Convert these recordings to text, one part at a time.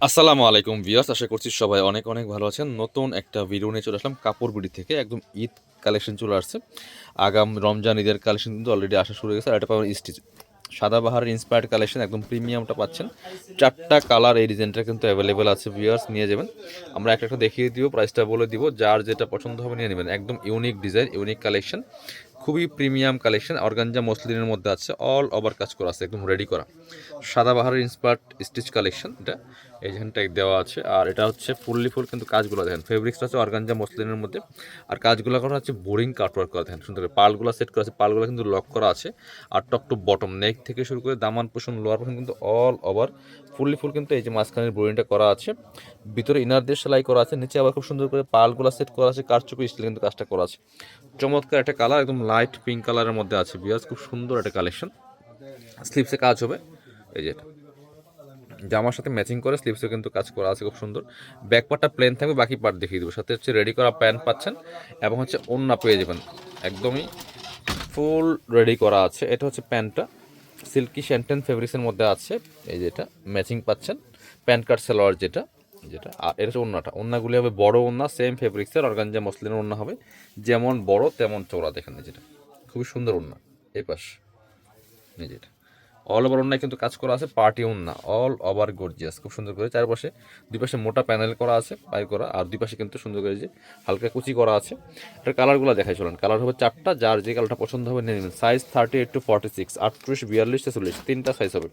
আসসালামু আলাইকুম ভিউয়ার্স, আশা করছি সবাই অনেক অনেক ভালো আছেন। নতুন একটা ভিডিও নিয়ে চলে আসলাম কাপড় বিডি থেকে। একদম ঈদ কালেকশন চলে আসছে। আগাম রমজান ঈদের কালেকশন কিন্তু অলরেডি আসা শুরু হয়ে গেছে। আর এটা পাবেন স্টিচ সাদাবাহারের ইন্সপায়ার্ড কালেকশন, একদম প্রিমিয়ামটা পাচ্ছেন। 4টা কালার এই ডিজাইনটা কিন্তু অ্যাভেলেবেল আছে, ভিউয়ার্স নিয়ে যাবেন। আমরা একটা একটা দেখিয়ে দিব, প্রাইসটা বলে দিব, যার যেটা পছন্দ হবে নিয়ে নেবেন। একদম ইউনিক ডিজাইন, ইউনিক কালেকশন, খুবই প্রিমিয়াম কালেকশন। অর্গানজা মসলিনের মধ্যে আছে, অল ওভার কাজ করা আছে, একদম রেডি করা সাদাবাহারের ইন্সপায়ার্ড স্টিচ কালেকশন। এটা এইখানটায় দেওয়া আছে। আর এটা হচ্ছে ফুল কিন্তু কাজগুলো দেখেন, ফেব্রিক্সটা হচ্ছে অর্গানজা মসলিনের মধ্যে। আর কাজগুলো করা হচ্ছে বোরিং কাটওয়ার্ক করা, দেখেন সুন্দর করে পালগুলো সেট করা আছে, পালগুলো কিন্তু লক করা আছে। আর টপ টু বটম নেক থেকে শুরু করে দামান পোষণ লোয়ার পোষণ কিন্তু অল ওভার ফুল কিন্তু এই যে মাঝখানের বোরিংটা করা আছে, ভিতরে ইনার দিয়ে সেলাই করা আছে, নিচে আবার খুব সুন্দর করে পালগুলো সেট করা আছে, কারচুপি স্টিল কিন্তু কাজটা করা আছে। চমৎকার একটা কালার, একদম লাইট পিঙ্ক কালারের মধ্যে আছে বিয়াস, খুব সুন্দর একটা কালেকশন। স্লিপসে কাজ হবে, এই যে জামার সাথে ম্যাচিং করে স্লিপসে কিন্তু কাজ করা আছে, খুব সুন্দর। ব্যাক পার্টটা প্লেন থাকবে, বাকি পার্ট দেখিয়ে দেবো। সাথে হচ্ছে রেডি করা প্যান্ট পাচ্ছেন, এবং হচ্ছে ওড়না পেয়ে যাবেন, একদমই ফুল রেডি করা আছে। এটা হচ্ছে প্যান্টটা, সিল্কি শ্যান্টেন ফেব্রিক্সের মধ্যে আছে, এই যেটা ম্যাচিং পাচ্ছেন। প্যান্ট কাট সালোয়ার যেটা যেটা আর এটা হচ্ছে ওড়নাটা, ওড়নাগুলি হবে বড় ওড়না, সেম ফেব্রিক্সের অর্গানজা মসলিনের ওড়না হবে, যেমন বড় তেমন চওড়া। দেখেন যেটা খুবই সুন্দর ওড়না, এই পাশ যেটা অল ওভার ওড়নায় কিন্তু কাজ করা আছে, পার্টি ওড়না, অল ওভার গর্জিয়াস, খুব সুন্দর করে। চারপাশে দুই পাশে মোটা প্যানেল করা আছে, পাই করা, আর দুই পাশে কিন্তু সুন্দর করে যে হালকা কুচি করা আছে। এটার কালারগুলো দেখাই চলেন। কালার হবে 4টা, যার যে কালারটা পছন্দ হবে নিয়ে নেবেন। সাইজ 38 to 46, 38, 42, 43, 3টা সাইজ হবে।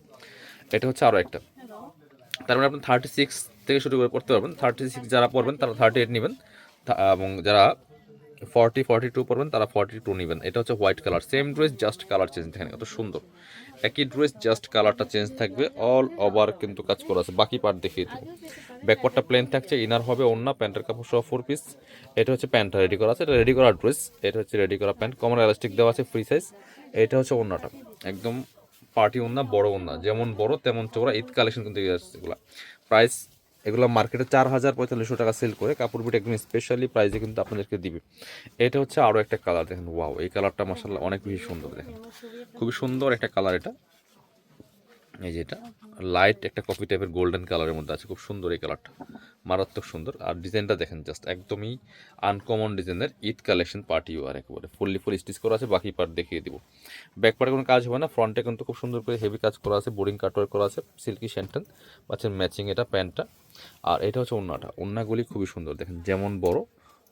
এটা হচ্ছে আরও একটা, তার মানে আপনি 36 থেকে শুরু করে পড়তে পারবেন। 36 যারা পড়বেন তারা 38 নেবেন, এবং যারা 42 পড়বেন তারা 42 নেবেন। এটা হচ্ছে white colour, same dress just colour change, দেখেন কত সুন্দর। একই ড্রেস জাস্ট কালারটা চেঞ্জ থাকবে, অল ওভার কিন্তু কাজ করা আছে। বাকি পার্ট দেখিয়ে দেবো। ব্যাকপার্টটা প্লেন থাকছে, ইনার হবে ওড়না, প্যান্টের কাপড় সহ 4 পিস। এটা হচ্ছে প্যান্টটা রেডি করা আছে, এটা রেডি করা ড্রেস। এটা হচ্ছে রেডি করা প্যান্ট, কমন এলাস্টিক দেওয়া আছে, ফ্রি সাইজ। এটা হচ্ছে ওড়নাটা, একদম পার্টি ওড়না, বড় ওড়না, যেমন বড় তেমন চওড়া। ঈদ কালেকশন কিন্তু এগুলো প্রাইস, এগুলো মার্কেটে 4,000-4,500 টাকা সেল করে, কাপড় বিট একদম স্পেশালি প্রাইসে কিন্তু আপনাদেরকে দিবে। এটা হচ্ছে আরও একটা কালার, দেখেন ওয়াও, এই কালারটা মাশাআল্লাহ অনেক বেশি সুন্দর। দেখেন খুবই সুন্দর একটা কালার এটা, এই যে এটা লাইট একটা কফি টাইপের গোল্ডেন কালারের মধ্যে আছে, খুব সুন্দর এই কালারটা, মারাত্মক সুন্দর। আর ডিজাইনটা দেখেন জাস্ট একদমই আনকমন ডিজাইনের ঈদ কালেকশন, পার্টি ওয়ার একেবারে ফুল স্টিচ করা আছে। বাকি পার্ট দেখিয়ে দিব। ব্যাক পার্টে কোনো কাজ হবে না, ফ্রন্টে কিন্তু খুব সুন্দর করে হেভি কাজ করা আছে, বোরিং কাটওয়ার্ক করা আছে, সিল্কি শ্যান্টেন পাচ্ছেন ম্যাচিং, এটা প্যান্টটা। আর এটা হচ্ছে ওড়নাটা, ওড়নাগুলি খুবই সুন্দর, দেখেন যেমন বড়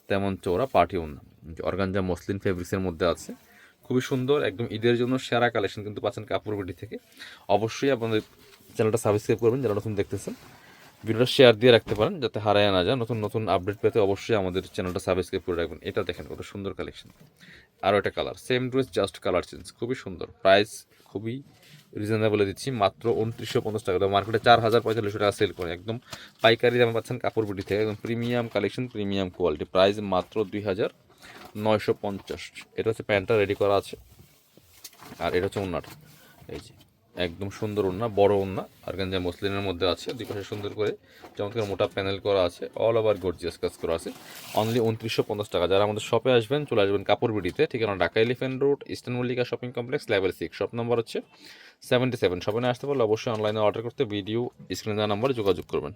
তেমন চওড়া, পার্টি ওড়না, অর্গানজা মসলিন ফেব্রিক্সের মধ্যে আছে, খুবই সুন্দর। একদম ঈদের জন্য সেরা কালেকশন কিন্তু পাচ্ছেন কাপড় বিডি থেকে। অবশ্যই আপনাদের চ্যানেলটা সাবস্ক্রাইব করবেন যারা নতুন দেখতেছেন, ভিডিওটা শেয়ার দিয়ে রাখতে পারেন যাতে হারায় না যায়। নতুন নতুন আপডেট পেতে অবশ্যই আমাদের চ্যানেলটা সাবস্ক্রাইব করে রাখবেন। এটা দেখেন কত সুন্দর কালেকশন। আরও একটা colour, same dress just colour change, খুবই সুন্দর। প্রাইস খুবই রিজনেবল দিচ্ছি, মাত্র 2950 টাকা। মার্কেটে 4,000-4,500 টাকা সেল করে, একদম পাইকারি দামে পাচ্ছেন কাপড় বিডি থেকে, একদম premium collection, premium quality. Price মাত্র 2,950। এটা হচ্ছে প্যান্টটা রেডি করা আছে, আর এটা হচ্ছে ওড়নাটা, এই যে একদম সুন্দর ওড়না, বড় ওড়না, অর্গানজা মসলিনের মধ্যে আছে, দুই পাশে সুন্দর করে চমৎকার মোটা প্যানেল করা আছে, অল ওভার গর্জিয়াস কাজ করা আছে। অনলি 2950 টাকা। যারা আমাদের শপে আসবেন চলে আসবেন কাপড় বিডিতে, ঠিকানা Dhaka elephant road, eastern Mallika shopping complex, level 6, shop number হচ্ছে 77। শপে আসতে পারলে অবশ্যই অনলাইনে অর্ডার করতে ভিডিও স্ক্রিনে দেওয়া নম্বরে যোগাযোগ করবেন।